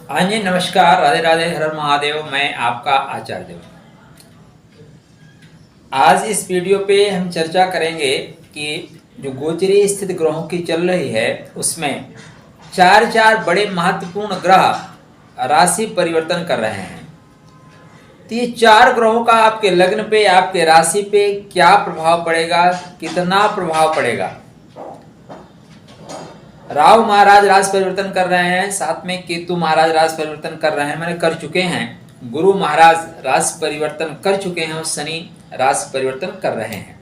हाँ जी, नमस्कार, राधे राधे, हर हर महादेव। मैं आपका आचार्य देव। आज इस वीडियो पे हम चर्चा करेंगे कि जो गोचरीय स्थिति ग्रहों की चल रही है उसमें चार चार बड़े महत्वपूर्ण ग्रह राशि परिवर्तन कर रहे हैं। तो ये चार ग्रहों का आपके लग्न पे, आपके राशि पे क्या प्रभाव पड़ेगा, कितना प्रभाव पड़ेगा। राहु महाराज राशि परिवर्तन कर रहे हैं, साथ में केतु महाराज राशि परिवर्तन कर रहे हैं, मैंने कर चुके हैं। गुरु महाराज राशि परिवर्तन कर चुके हैं और शनि राशि परिवर्तन कर रहे हैं।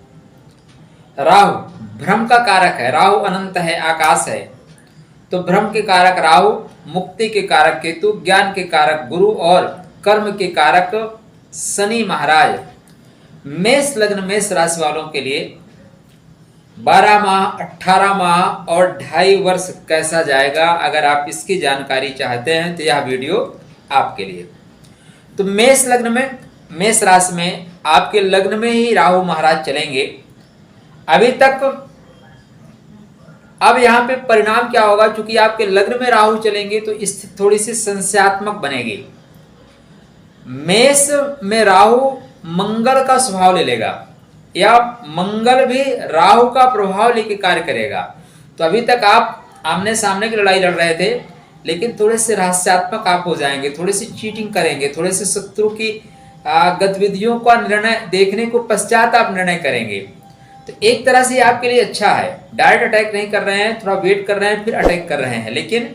राहु भ्रम का कारक है, राहु अनंत है, आकाश है, तो भ्रम के कारक राहु, मुक्ति के कारक केतु, ज्ञान के कारक गुरु और कर्म के कारक शनि महाराज मेष लग्न मेष राशि वालों के लिए 12 माह, 18 माह और 2.5 वर्ष कैसा जाएगा, अगर आप इसकी जानकारी चाहते हैं तो यह वीडियो आपके लिए। तो मेष लग्न में, मेष राशि में आपके लग्न में ही राहु महाराज चलेंगे अभी तक। अब यहाँ पे परिणाम क्या होगा, क्योंकि आपके लग्न में राहु चलेंगे तो स्थिति थोड़ी सी संशयात्मक बनेगी। मेष में राहु मंगल का स्वभाव ले लेगा या मंगल भी राहु का प्रभाव लेके कार्य करेगा। तो अभी तक आप आमने सामने की लड़ाई लड़ रहे थे, लेकिन थोड़े से रहस्यात्मक आप हो जाएंगे, थोड़ी सी चीटिंग करेंगे, थोड़े से शत्रु की गतिविधियों का निर्णय देखने को पश्चात आप निर्णय करेंगे। तो एक तरह से आपके लिए अच्छा है, डायरेक्ट अटैक नहीं कर रहे हैं, थोड़ा वेट कर रहे हैं फिर अटैक कर रहे हैं, लेकिन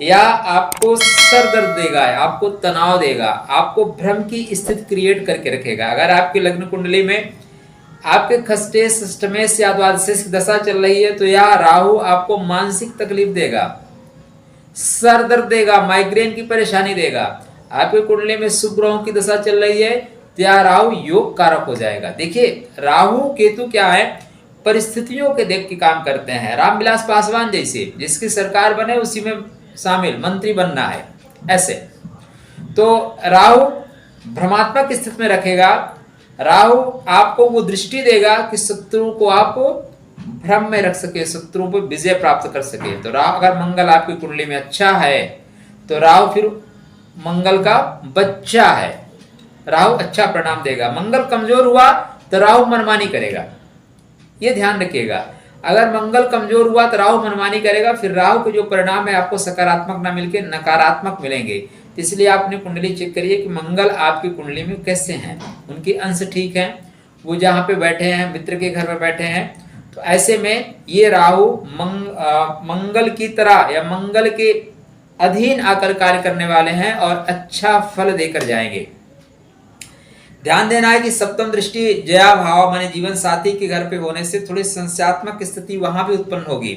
यह आपको सर दर्द देगा, आपको तनाव देगा, आपको भ्रम की स्थिति क्रिएट करके रखेगा। अगर आपकी लग्न कुंडली में आपके खष्टे सष्टमेश या द्वादशेश की दशा चल रही है तो यह राहु आपको मानसिक तकलीफ देगा, सर दर्द देगा, माइग्रेन की परेशानी देगा। आपके कुंडली में शुभ ग्रहों की दशा चल रही है तो यह राहु योग कारक हो जाएगा। देखिए, राहु केतु क्या है, परिस्थितियों के देख के काम करते हैं। रामविलास पासवान जैसे, जिसकी सरकार बने उसी में शामिल मंत्री बनना है, ऐसे। तो राहु भ्रमात्मक स्थिति में रखेगा, राहु आपको वो दृष्टि देगा कि शत्रु को आप भ्रम में रख सके, शत्रु पर विजय प्राप्त कर सके। तो राहु, अगर मंगल आपकी कुंडली में अच्छा है तो राहु फिर मंगल का बच्चा है, राहु अच्छा परिणाम देगा। मंगल कमजोर हुआ तो राहु मनमानी करेगा, ये ध्यान रखिएगा। अगर मंगल कमजोर हुआ तो राहु मनमानी करेगा, फिर राहु के जो परिणाम है आपको सकारात्मक ना मिलके नकारात्मक मिलेंगे। इसलिए आप अपनी कुंडली चेक करिए कि मंगल आपकी कुंडली में कैसे हैं, उनके अंश ठीक हैं, वो जहाँ पे बैठे हैं मित्र के घर में बैठे हैं, तो ऐसे में ये राहु मंगल की तरह या मंगल के अधीन आकर कार्य करने वाले हैं और अच्छा फल देकर जाएंगे। ध्यान देना है कि सप्तम दृष्टि जया भाव माने जीवन साथी के घर पे होने से थोड़ी संशयात्मक स्थिति वहां भी उत्पन्न होगी।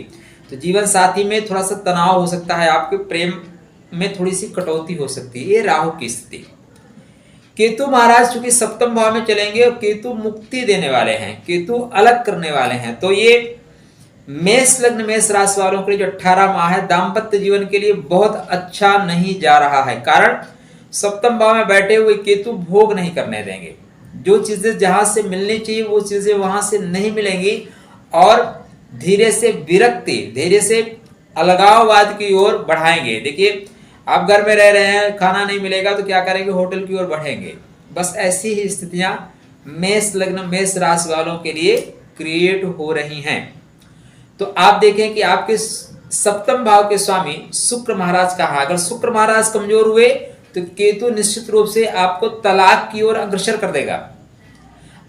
तो जीवन साथी में थोड़ा सा तनाव हो सकता है, आपके प्रेम में थोड़ी सी कटौती हो सकती है, ये राहु की स्थिति। केतु महाराज चूंकि सप्तम भाव में चलेंगे और केतु मुक्ति देने वाले हैं, केतु अलग करने वाले हैं, तो ये मेष लग्न मेष राशि वालों के लिए जो 18 माह है दाम्पत्य जीवन के लिए बहुत अच्छा नहीं जा रहा है। कारण सप्तम भाव में बैठे हुए केतु भोग नहीं करने देंगे, जो चीजें जहां से मिलनी चाहिए वो चीजें वहां से नहीं मिलेंगी और धीरे से विरक्ति, धीरे से अलगाववाद की ओर बढ़ाएंगे। देखिए, आप घर में रह रहे हैं, खाना नहीं मिलेगा तो क्या करेंगे, होटल की ओर बढ़ेंगे। बस ऐसी ही स्थितियां मेष लग्न मेष राशि वालों के लिए क्रिएट हो रही हैं। तो आप देखें कि आपके सप्तम भाव के स्वामी शुक्र महाराज का, अगर शुक्र महाराज कमजोर हुए तो केतु निश्चित रूप से आपको तलाक की ओर अग्रसर कर देगा।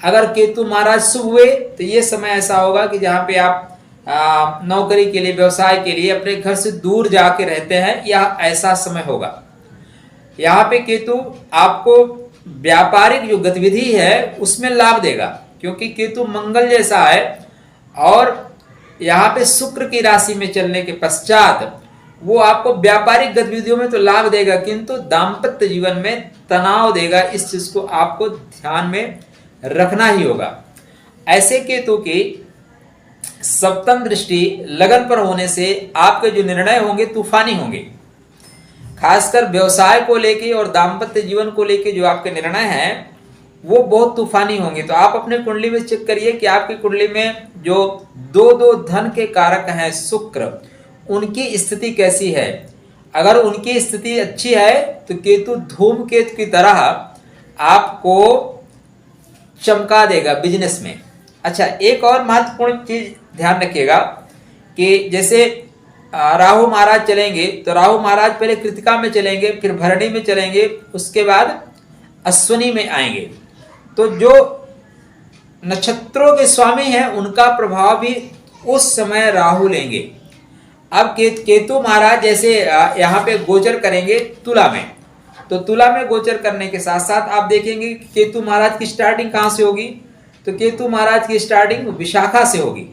अगर केतु महाराज शुभ हुए तो ये समय ऐसा होगा कि जहां पे आप नौकरी के लिए, व्यवसाय के लिए अपने घर से दूर जाके रहते हैं, यह ऐसा समय होगा। यहाँ पे केतु आपको व्यापारिक जो गतिविधि है उसमें लाभ देगा, क्योंकि केतु मंगल जैसा है और यहाँ पे शुक्र की राशि में चलने के पश्चात वो आपको व्यापारिक गतिविधियों में तो लाभ देगा, किंतु दाम्पत्य जीवन में तनाव देगा। इस चीज को आपको ध्यान में रखना ही होगा। ऐसे केतु की सप्तम दृष्टि लगन पर होने से आपके जो निर्णय होंगे तूफानी होंगे, खासकर व्यवसाय को लेके और दाम्पत्य जीवन को लेके जो आपके निर्णय हैं वो बहुत तूफानी होंगे। तो आप अपने कुंडली में चेक करिए कि आपकी कुंडली में जो दो धन के कारक हैं शुक्र, उनकी स्थिति कैसी है। अगर उनकी स्थिति अच्छी है तो केतु धूमकेतु की तरह आपको चमका देगा बिजनेस में। अच्छा, एक और महत्वपूर्ण चीज ध्यान रखिएगा कि जैसे राहु महाराज चलेंगे तो राहु महाराज पहले कृतिका में चलेंगे, फिर भरणी में चलेंगे, उसके बाद अश्विनी में आएंगे। तो जो नक्षत्रों के स्वामी हैं उनका प्रभाव भी उस समय राहु लेंगे। अब केतु महाराज जैसे यहाँ पे गोचर करेंगे तुला में, तो तुला में गोचर करने के साथ साथ आप देखेंगे कि केतु महाराज की स्टार्टिंग कहाँ से होगी, तो केतु महाराज की स्टार्टिंग विशाखा से होगी।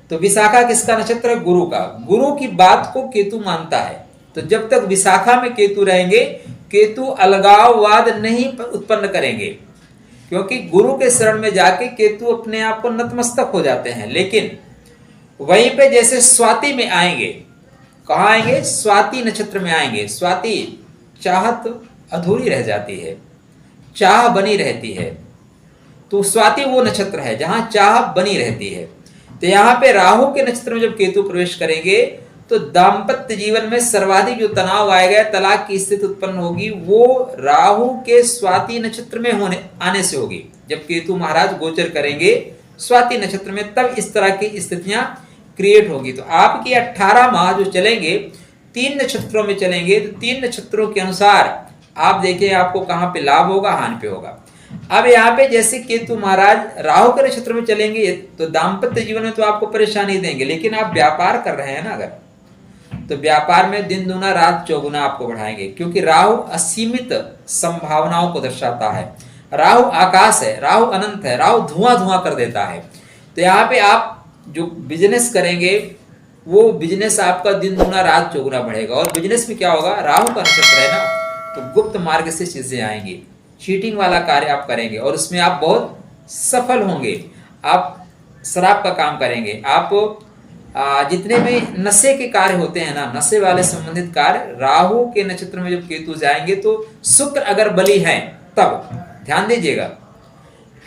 तो विशाखा किसका नक्षत्र है? गुरु का। गुरु की बात को केतु मानता है, तो जब तक विशाखा में केतु रहेंगे, केतु अलगाववाद नहीं उत्पन्न करेंगे, क्योंकि गुरु के शरण में जाके केतु अपने आप को नतमस्तक हो जाते हैं। लेकिन वहीं पे जैसे स्वाति में आएंगे, कहाँ आएंगे? स्वाति नक्षत्र में आएंगे। स्वाति चाहत अधूरी रह जाती है, चाह बनी रहती है, तो स्वाति वो नक्षत्र है जहां चाह बनी रहती है। तो यहाँ पे राहु के नक्षत्र में जब केतु प्रवेश करेंगे तो दाम्पत्य जीवन में सर्वाधिक जो तनाव आएगा, तलाक की स्थिति उत्पन्न होगी, वो राहु के स्वाति नक्षत्र में आने से होगी। जब केतु महाराज गोचर करेंगे स्वाति नक्षत्र में, तब इस तरह की स्थितियां क्रिएट होगी। तो आपकी 18 माह जो चलेंगे 3 नक्षत्रों में चलेंगे, तो 3 नक्षत्रों के अनुसार आप देखिए आपको कहाँ पे लाभ होगा, हानि पे होगा। अब यहाँ पे जैसे केतु महाराज राहु के नक्षत्र में चलेंगे तो दाम्पत्य जीवन में तो आपको परेशानी देंगे, लेकिन आप व्यापार कर रहे हैं ना अगर, तो व्यापार में दिन दूना रात चौगुना आपको बढ़ाएंगे, क्योंकि राहु असीमित संभावनाओं को दर्शाता है। राहु आकाश है, राहु अनंत है, राहु धुआं धुआं कर देता है। तो यहाँ पे आप जो बिजनेस करेंगे वो बिजनेस आपका दिन दूना रात चौगुना बढ़ेगा। और बिजनेस में क्या होगा? राहु का नक्षत्र है ना, तो गुप्त मार्ग से चीजें आएंगी, चीटिंग वाला कार्य आप करेंगे और उसमें आप बहुत सफल होंगे। आप शराब का काम करेंगे, आप जितने भी नशे के कार्य होते हैं ना, नशे वाले संबंधित कार्य, राहु के नक्षत्र में जब केतु जाएंगे तो शुक्र अगर बली है तब ध्यान दीजिएगा,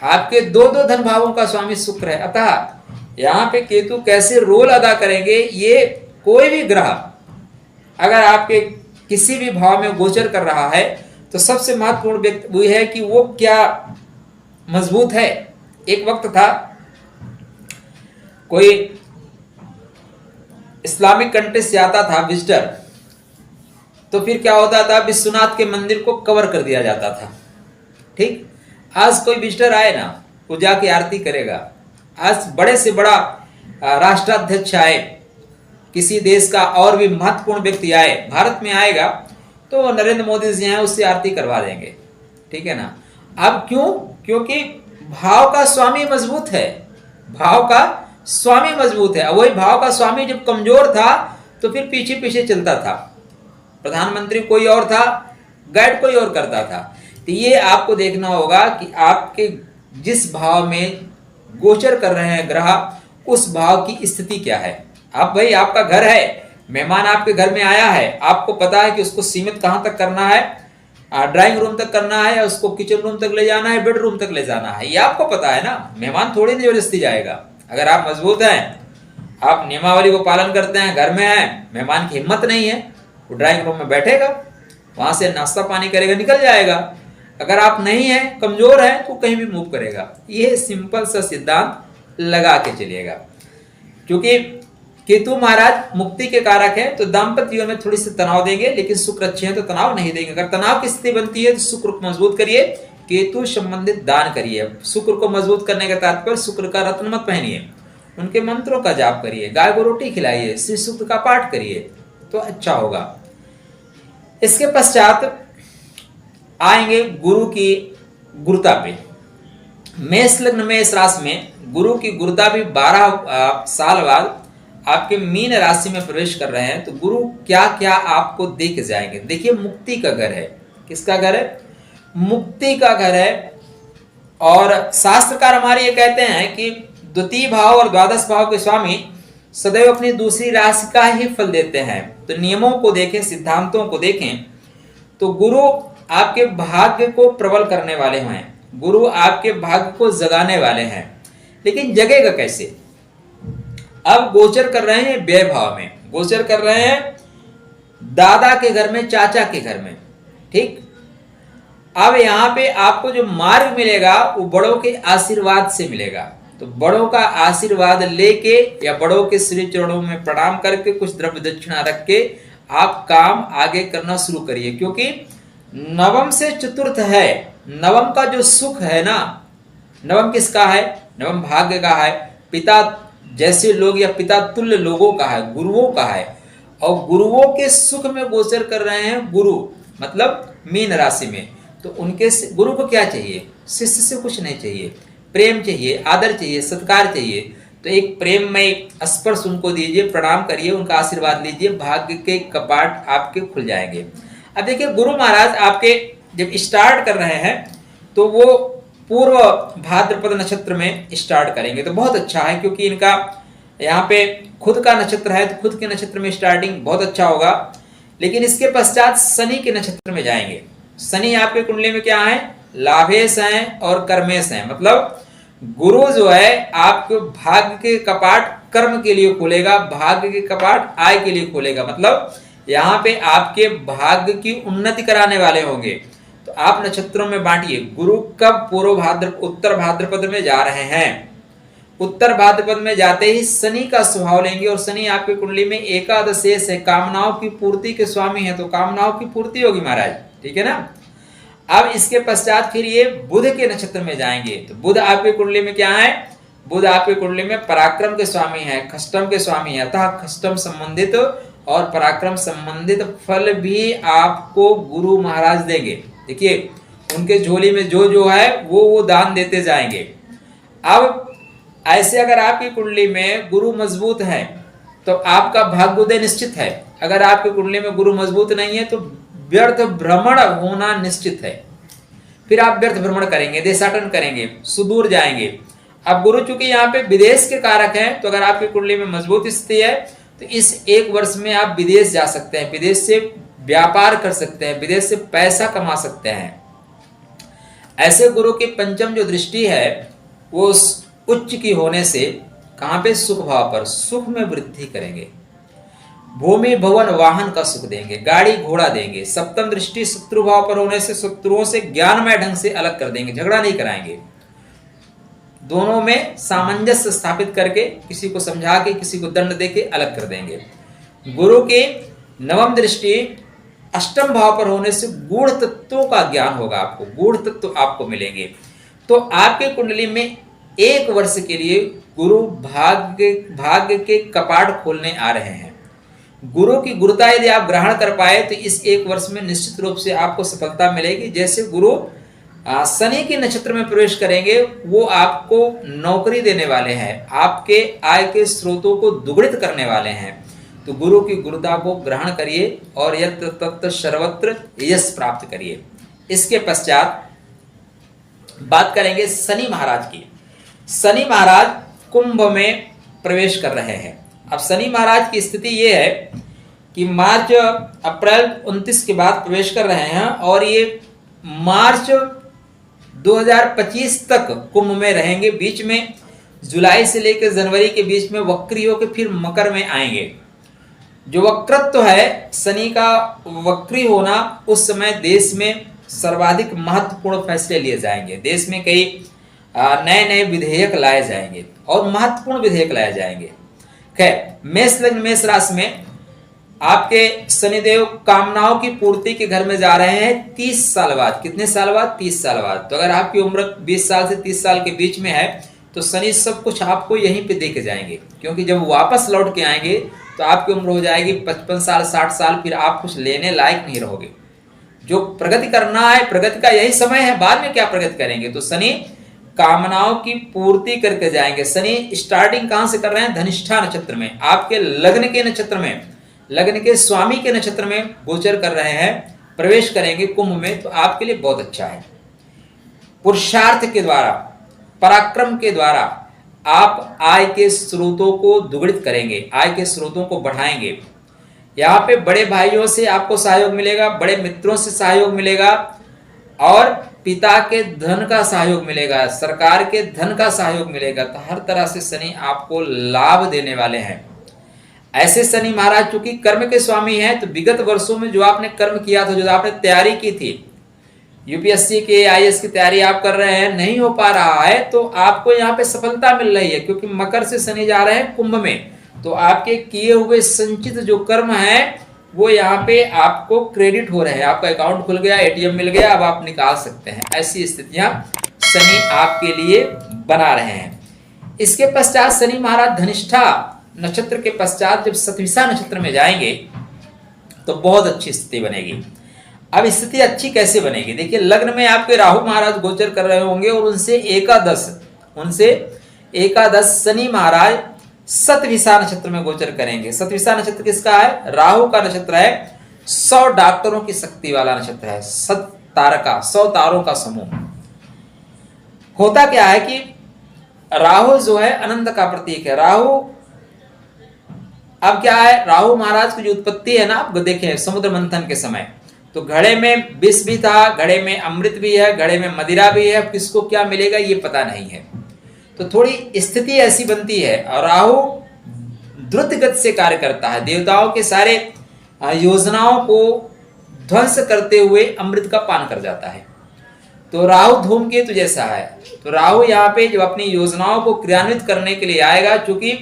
आपके दो धन भावों का स्वामी शुक्र है। अतः यहाँ पे केतु कैसे रोल अदा करेंगे, ये कोई भी ग्रह अगर आपके किसी भी भाव में गोचर कर रहा है तो सबसे महत्वपूर्ण व्यक्ति वो है कि वो क्या मजबूत है। एक वक्त था कोई इस्लामिक कंट्री से आता था विजिटर, तो फिर क्या होता था, विश्वनाथ के मंदिर को कवर कर दिया जाता था। ठीक, आज कोई विजिटर आए ना, वो जाके आरती करेगा। आज बड़े से बड़ा राष्ट्राध्यक्ष आए, किसी देश का और भी महत्वपूर्ण व्यक्ति आए, भारत में आएगा तो नरेंद्र मोदी जी हैं उससे आरती करवा देंगे। ठीक है ना। अब क्यों? क्योंकि भाव का स्वामी मजबूत है, भाव का स्वामी मजबूत है। वही भाव का स्वामी जब कमजोर था तो फिर पीछे पीछे चलता था, प्रधानमंत्री कोई और था, गाइड कोई और करता था। तो ये आपको देखना होगा कि आपके जिस भाव में गोचर कर रहे हैं ग्रह, उस भाव की स्थिति क्या है। अब भाई आपका घर है, मेहमान आपके घर में आया है, आपको पता है कि उसको सीमित कहां तक करना है, ड्राइंग रूम तक करना है, या उसको किचन रूम तक ले जाना है, बेडरूम तक ले जाना है, ये आपको पता है ना। मेहमान थोड़ी नहीं जबरदस्ती जाएगा। अगर आप मजबूत हैं, आप नियमावली को पालन करते हैं, घर में हैं, मेहमान की हिम्मत नहीं है, वो ड्राइंग रूम में बैठेगा, वहां से नाश्ता पानी करेगा, निकल जाएगा। अगर आप नहीं है, कमजोर है, तो कहीं भी मूव करेगा। ये सिंपल सा सिद्धांत लगा के चलिएगा। क्योंकि केतु महाराज मुक्ति के कारक है, तो दाम्पत्य जीवन में थोड़ी सी तनाव देंगे, लेकिन शुक्र अच्छे हैं तो तनाव नहीं देंगे। अगर तनाव की स्थिति बनती है तो शुक्र को मजबूत करिए, केतु संबंधित दान करिए। शुक्र को मजबूत करने का तात्पर्य शुक्र का रत्न मत पहनिए, उनके मंत्रों का जाप करिए, गाय को रोटी खिलाइए, श्री सूक्त का पाठ करिए, तो अच्छा होगा। इसके पश्चात आएंगे गुरु की गुरुता पे। मेष लग्न में, इस राशि में गुरु की गुरुता भी 12 साल बाद आपके मीन राशि में प्रवेश कर रहे हैं। तो गुरु क्या क्या आपको दे के जाएंगे। देखिए, मुक्ति का घर है। किसका घर है? मुक्ति का घर है। और शास्त्रकार हमारे ये कहते हैं कि द्वितीय भाव और द्वादश भाव के स्वामी सदैव अपनी दूसरी राशि का ही फल देते हैं। तो नियमों को देखें, सिद्धांतों को देखें, तो गुरु आपके भाग्य को प्रबल करने वाले हैं, गुरु आपके भाग्य को जगाने वाले हैं। लेकिन जगेगा कैसे? अब गोचर कर रहे हैं व्यय भाव में, गोचर कर रहे हैं दादा के घर में, चाचा के घर में। ठीक, अब यहाँ पे आपको जो मार्ग मिलेगा वो बड़ों के आशीर्वाद से मिलेगा। तो बड़ों का आशीर्वाद लेके या बड़ों के श्री चरणों में प्रणाम करके कुछ द्रव्य दक्षिणा रख के आप काम आगे करना शुरू करिए, क्योंकि नवम से चतुर्थ है। नवम का जो सुख है ना, नवम किसका है? नवम भाग्य का है, पिता जैसे लोग या पिता तुल्य लोगों का है, गुरुओं का है। और गुरुओं के सुख में गोचर कर रहे हैं गुरु, मतलब मीन राशि में। तो उनके गुरु को क्या चाहिए? शिष्य से कुछ नहीं चाहिए, प्रेम चाहिए, आदर चाहिए, सत्कार चाहिए। तो एक प्रेममय स्पर्श उनको दीजिए, प्रणाम करिए, उनका आशीर्वाद लीजिए, भाग्य के कपाट आपके खुल जाएंगे। अब देखिए, गुरु महाराज आपके जब स्टार्ट कर रहे हैं तो वो पूर्व भाद्रपद नक्षत्र में स्टार्ट करेंगे, तो बहुत अच्छा है, क्योंकि इनका यहाँ पे खुद का नक्षत्र है, तो खुद के नक्षत्र में स्टार्टिंग बहुत अच्छा होगा। लेकिन इसके पश्चात शनि के नक्षत्र में जाएंगे। शनि आपके कुंडली में क्या है? लाभेश हैं और कर्मेश हैं। मतलब गुरु जो है आपके भाग्य के कपाट कर्म के लिए खोलेगा, भाग्य के कपाट आय के लिए खोलेगा। मतलब यहाँ पे आपके भाग्य की उन्नति कराने वाले होंगे। तो आप नक्षत्रों में बांटिए। गुरु कब? उत्तर भाद्रपद में जा रहे हैं। उत्तर भाद्रपद में जाते ही शनि का स्वभाव लेंगे, और शनि आपकी कुंडली में एकादश शेष है, कामनाओं की पूर्ति के स्वामी है, तो कामनाओं की पूर्ति होगी महाराज। ठीक है ना। अब इसके पश्चात फिर ये बुध के नक्षत्र में जाएंगे। तो बुध आपकी कुंडली में क्या है? बुध आपकी कुंडली में पराक्रम के स्वामी है, खष्टम के स्वामी है। अतः खष्टम संबंधित और पराक्रम संबंधित फल भी आपको गुरु महाराज देंगे। देखिए, उनके झोली में जो जो है वो दान देते जाएंगे। अब ऐसे अगर आपकी कुंडली में गुरु मजबूत है तो आपका भाग्योदय निश्चित है। अगर आपकी कुंडली में गुरु मजबूत नहीं है तो व्यर्थ भ्रमण होना निश्चित है। फिर आप व्यर्थ भ्रमण करेंगे, देशाटन करेंगे, सुदूर जाएंगे। अब गुरु चूंकि यहाँ पे विदेश के कारक हैं, तो अगर आपकी कुंडली में मजबूत स्थिति है तो इस एक वर्ष में आप विदेश जा सकते हैं, विदेश से व्यापार कर सकते हैं, विदेश से पैसा कमा सकते हैं। ऐसे गुरु की पंचम जो दृष्टि है वो उच्च की होने से कहां पे? सुख भाव पर, सुख में वृद्धि करेंगे, भूमि भवन वाहन का सुख देंगे, गाड़ी घोड़ा देंगे। सप्तम दृष्टि शत्रु भाव पर होने से शत्रुओं से ज्ञानमय ढंग से अलग कर देंगे, झगड़ा नहीं कराएंगे। दोनों में सामंजस्य स्थापित करके किसी को समझा के किसी को दंड देके अलग कर देंगे। गुरु के नवम दृष्टि अष्टम भाव पर होने से गूढ़ तत्वों का ज्ञान होगा, आपको गूढ़ तत्व आपको मिलेंगे। तो आपके कुंडली में एक वर्ष के लिए गुरु भाग्य के कपाट खोलने आ रहे हैं। गुरु की गुरुता यदि आप ग्रहण कर पाए तो इस एक वर्ष में निश्चित रूप से आपको सफलता मिलेगी। जैसे गुरु शनि के नक्षत्र में प्रवेश करेंगे, वो आपको नौकरी देने वाले हैं, आपके आय के स्रोतों को दुगुणित करने वाले हैं। तो गुरु की गुरुता को ग्रहण करिए और यत्र तत्र सर्वत्र यश प्राप्त करिए। इसके पश्चात बात करेंगे शनि महाराज की। शनि महाराज कुंभ में प्रवेश कर रहे हैं। अब शनि महाराज की स्थिति ये है कि मार्च अप्रैल 29 के बाद प्रवेश कर रहे हैं और ये मार्च 2025 तक कुंभ में रहेंगे। बीच में जुलाई से लेकर जनवरी के बीच में वक्री होकर फिर मकर में आएंगे। जो वक्रत्व है शनि का वक्री होना, उस समय देश में सर्वाधिक महत्वपूर्ण फैसले लिए जाएंगे। देश में कई नए नए विधेयक लाए जाएंगे और महत्वपूर्ण विधेयक लाए जाएंगे। खैर, मेष लग्न मेष राशि में आपके शनिदेव कामनाओं की पूर्ति के घर में जा रहे हैं 30 साल बाद। कितने साल बाद? 30 साल बाद। तो अगर आपकी उम्र 20 साल से 30 साल के बीच में है तो शनि सब कुछ आपको यहीं पे दे के जाएंगे, क्योंकि जब वापस लौट के आएंगे तो आपकी उम्र हो जाएगी 55 साल 60 साल, फिर आप कुछ लेने लायक नहीं रहोगे। जो प्रगति करना है, प्रगति का यही समय है, बाद में क्या प्रगति करेंगे। तो शनि कामनाओं की पूर्ति करके जाएंगे। शनि स्टार्टिंग कहां से कर रहे हैं? धनिष्ठा नक्षत्र में, आपके लग्न के नक्षत्र में, लग्न के स्वामी के नक्षत्र में गोचर कर रहे हैं, प्रवेश करेंगे कुंभ में। तो आपके लिए बहुत अच्छा है। पुरुषार्थ के द्वारा, पराक्रम के द्वारा आप आय के स्रोतों को दुगुणित करेंगे, आय के स्रोतों को बढ़ाएंगे। यहाँ पे बड़े भाइयों से आपको सहयोग मिलेगा, बड़े मित्रों से सहयोग मिलेगा और पिता के धन का सहयोग मिलेगा, सरकार के धन का सहयोग मिलेगा। तो हर तरह से शनि आपको लाभ देने वाले हैं। ऐसे शनि महाराज चूंकि कर्म के स्वामी हैं, तो विगत वर्षों में जो आपने कर्म किया था, जो आपने तैयारी की थी, यूपीएससी के आईएएस की तैयारी आप कर रहे हैं, नहीं हो पा रहा है, तो आपको यहाँ पे सफलता मिल रही है, क्योंकि मकर से शनि जा रहे हैं कुंभ में। तो आपके किए हुए संचित जो कर्म है वो यहाँ पे आपको क्रेडिट हो रहे हैं, आपका अकाउंट खुल गया, एटीएम मिल गया, अब आप निकाल सकते हैं। ऐसी स्थितियां शनि आपके लिए बना रहे हैं। इसके पश्चात शनि महाराज धनिष्ठा नक्षत्र के पश्चात जब सतविसा नक्षत्र में जाएंगे तो बहुत अच्छी स्थिति बनेगी। अब स्थिति अच्छी कैसे बनेगी? देखिए, लग्न में आपके राहु महाराज गोचर कर रहे होंगे और उनसे एकादश शनि महाराज सतविसा नक्षत्र में गोचर करेंगे। सतविसा नक्षत्र किसका है? राहु का नक्षत्र है। 100 डॉक्टरों की शक्ति वाला नक्षत्र है। 100 तारों का समूह। होता क्या है कि राहु जो है आनंद का प्रतीक है। राहु अब क्या है, राहु महाराज की जो उत्पत्ति है ना, आप देखें समुद्र मंथन के समय तो घड़े में विष भी था, घड़े में अमृत भी है, घड़े में मदिरा भी है। किसको क्या मिलेगा ये पता नहीं है। तो थोड़ी स्थिति ऐसी बनती है। और राहु द्रुत गति से कार्य करता है, देवताओं के सारे योजनाओं को ध्वंस करते हुए अमृत का पान कर जाता है। तो राहु धूमकेतु जैसा है। तो राहु यहाँ पे जब अपनी योजनाओं को क्रियान्वित करने के लिए आएगा, क्योंकि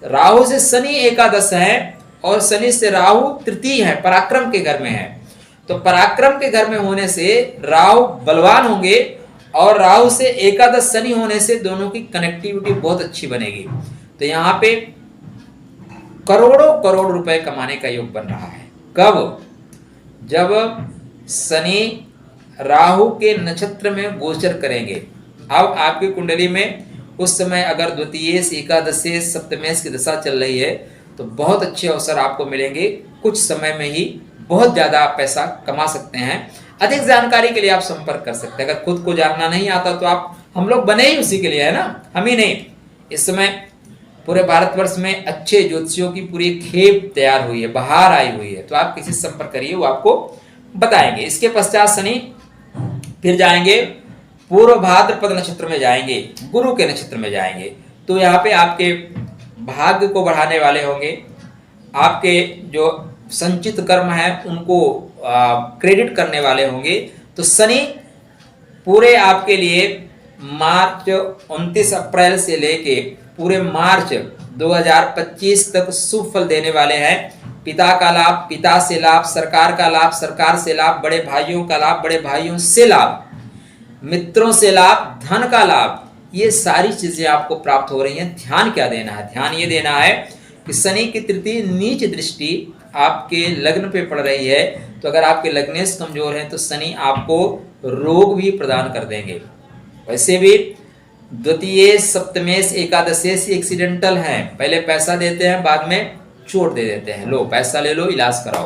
राहु से शनि एकादश है और शनि से राहु तृतीय है, पराक्रम के घर में है। तो पराक्रम के घर में होने से राहु बलवान होंगे और राहु से एकादश शनि होने से दोनों की कनेक्टिविटी बहुत अच्छी बनेगी। तो यहाँ पे करोड़ों करोड़ रुपए कमाने का योग बन रहा है। कब? जब शनि राहु के नक्षत्र में गोचर करेंगे। अब आपकी कुंडली में उस समय अगर द्वितीय एकादश सप्तमेश की दशा चल रही है तो बहुत अच्छे अवसर आपको मिलेंगे। कुछ समय में ही बहुत ज्यादा आप पैसा कमा सकते हैं। अधिक जानकारी के लिए आप संपर्क कर सकते हैं। अगर खुद को जानना नहीं आता तो आप, हम लोग बने ही उसी के लिए है ना, हम ही नहीं। इस समय पूरे भारतवर्ष में अच्छे ज्योतिषियों की पूरी खेप तैयार हुई है, बाहर आई हुई है। तो आप किसी से संपर्क करिए, वो आपको बताएंगे। इसके पश्चात शनि फिर जाएंगे पूर्व भाद्रपद नक्षत्र में जाएंगे, गुरु के नक्षत्र में जाएंगे। तो यहाँ पे आपके भाग्य को बढ़ाने वाले होंगे। आपके जो संचित कर्म है उनको क्रेडिट करने वाले होंगे। तो शनि पूरे आपके लिए मार्च 29 अप्रैल से लेके पूरे मार्च 2025 तक शुभ फल देने वाले हैं। पिता का लाभ, पिता से लाभ, सरकार का लाभ, सरकार से लाभ, बड़े भाइयों का लाभ, बड़े भाइयों से लाभ, मित्रों से लाभ, धन का लाभ, ये सारी चीजें आपको प्राप्त हो रही हैं। ध्यान क्या देना है? ध्यान ये देना है कि शनि की तृतीय नीच दृष्टि आपके लग्न पे पड़ रही है। तो अगर आपके लग्नेश कमजोर हैं तो शनि आपको रोग भी प्रदान कर देंगे। वैसे भी द्वितीय सप्तमेश एकादशेश एक्सीडेंटल हैं, पहले पैसा देते हैं बाद में चोट दे देते हैं, लो पैसा ले लो इलाज कराओ।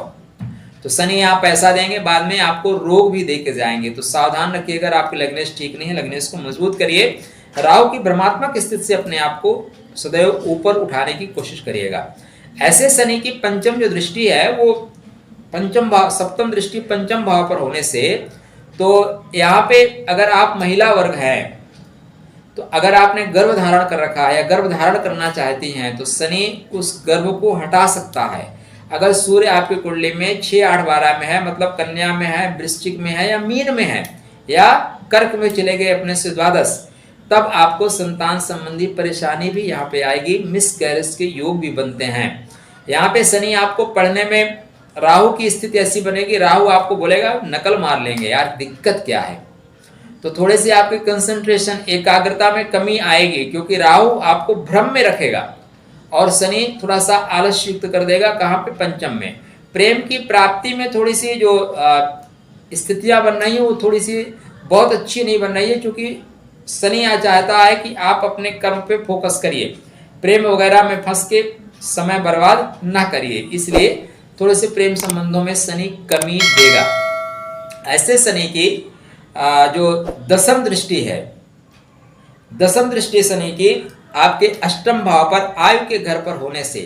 तो शनि आप पैसा देंगे, बाद में आपको रोग भी दे के जाएंगे। तो सावधान रखिए, अगर आपके लग्नेश ठीक नहीं है, लग्नेश को मजबूत करिए। राहु की भ्रमात्मक स्थिति से अपने आप को सदैव ऊपर उठाने की कोशिश करिएगा। ऐसे शनि की पंचम जो दृष्टि है वो पंचम भाव, सप्तम दृष्टि पंचम भाव पर होने से, तो यहाँ पे अगर आप महिला वर्ग हैं तो अगर आपने गर्भ धारण कर रखा है या गर्भ धारण करना चाहती हैं तो शनि उस गर्भ को हटा सकता है। अगर सूर्य आपकी कुंडली में 6, 8, 12 में है, मतलब कन्या में है, वृश्चिक में है या मीन में है या कर्क में चले गए अपने से द्वादश, तब आपको संतान संबंधी परेशानी भी यहाँ पे आएगी। मिसकैरेज के योग भी बनते हैं। यहाँ पे शनि आपको पढ़ने में, राहु की स्थिति ऐसी बनेगी, राहु आपको बोलेगा नकल मार लेंगे यार, दिक्कत क्या है। तो थोड़े से आपके कंसंट्रेशन, एकाग्रता में कमी आएगी, क्योंकि राहु आपको भ्रम में रखेगा और शनि थोड़ा सा आलस्य युक्त कर देगा। कहाँ पे? पंचम में। प्रेम की प्राप्ति में थोड़ी सी जो स्थितियां बन रही है वो थोड़ी सी बहुत अच्छी नहीं बन रही है, क्योंकि शनि यहाँ चाहता है कि आप अपने कर्म पे फोकस करिए, प्रेम वगैरह में फंस के समय बर्बाद ना करिए। इसलिए थोड़े से प्रेम संबंधों में शनि कमी देगा। ऐसे शनि की जो दसम दृष्टि है, दसम दृष्टि शनि की आपके अष्टम भाव पर आयु के घर पर होने से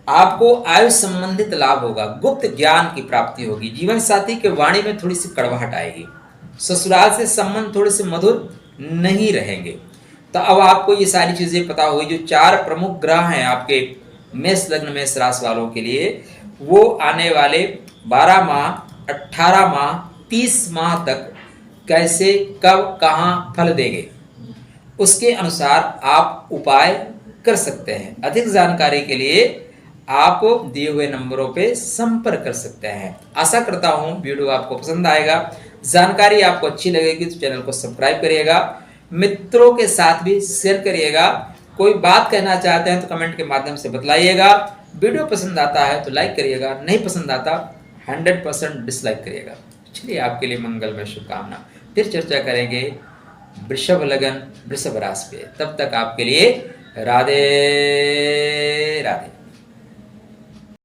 आपको आयु संबंधित लाभ होगा, गुप्त ज्ञान की प्राप्ति होगी, जीवन साथी के वाणी में थोड़ी सी कड़वाहट आएगी, ससुराल से संबंध थोड़े से मधुर नहीं रहेंगे। तो अब आपको ये सारी चीजें पता हुई। जो 4 प्रमुख ग्रह हैं आपके मेष लग्न मेष राशि वालों के लिए वो आने वाले 12 माह, 18 माह, 30 माह तक कैसे, कब, कहाँ फल देंगे, उसके अनुसार आप उपाय कर सकते हैं। अधिक जानकारी के लिए आप दिए हुए नंबरों पे संपर्क कर सकते हैं। आशा करता हूं वीडियो आपको पसंद आएगा, जानकारी आपको अच्छी लगेगी तो चैनल को सब्सक्राइब करिएगा, मित्रों के साथ भी शेयर करिएगा। कोई बात कहना चाहते हैं तो कमेंट के माध्यम से बतलाइएगा। वीडियो पसंद आता है तो लाइक करिएगा, नहीं पसंद आता 100% डिसलाइक करिएगा। चलिए, आपके लिए मंगल में शुभकामना। फिर चर्चा करेंगे वृषभ लगन वृषभ राशि पे। तब तक आपके लिए राधे राधे।